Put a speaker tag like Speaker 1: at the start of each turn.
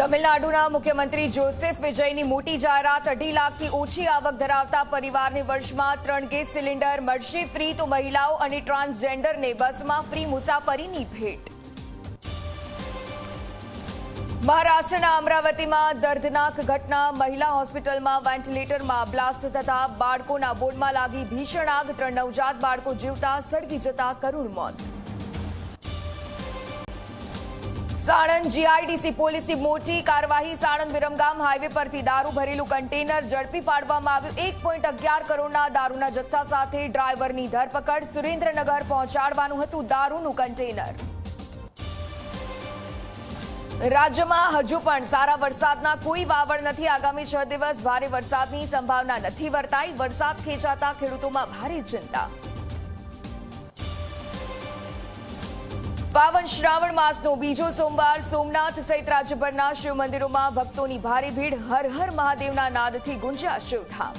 Speaker 1: તમિલનાડુના મુખ્યમંત્રી જોસેફ વિજયની મોટી જાહેરાત 2.5 લાખથી ઓછી આવક ધરાવતા પરિવારને વર્ષમાં 3 ગેસ સિલિન્ડર મળશે ફ્રી તો મહિલાઓ અને ટ્રાન્સજેન્ડરને બસમાં ફ્રી મુસાફરીની ભેટ। મહારાષ્ટ્રના અમરાવતીમાં દર્દનાક ઘટના। મહિલા હોસ્પિટલમાં વેન્ટિલેટરમાં બ્લાસ્ટ થતા બાળકોના બોલમાં લાગી ભીષણ આગ। 3 નવજાત બાળકો જીવતા સળગી જતા કરુણ મોત। સાણંદ જીઆઈડીસી પોલીસની મોટી કાર્યવાહી। સાણંદ વિરમગામ હાઈવે પરથી દારૂ ભરેલું કન્ટેનર ઝડપી પાડવામાં આવ્યું। 1.11 કરોડના દારૂના જથ્થા સાથે ડ્રાઈવરની ધરપકડ। સુરેન્દ્રનગર પહોંચાડવાનું હતું દારૂનું કન્ટેનર। રાજ્યમાં હજુ પણ સારા વરસાદના કોઈ વાવડ નથી। આગામી 6 દિવસ ભારે વરસાદની સંભાવના નથી વર્તાઈ। વરસાદ ખેંચાતા ખેડૂતોમાં ભારે ચિંતા। પાવન શ્રાવણ માસનો બીજો સોમવાર। સોમનાથ સહિત રાજ્યભરના શિવ મંદિરોમાં ભક્તોની ભારે ભીડ। હર હર મહાદેવના નાદથી ગુંજ્યા શિવધામ।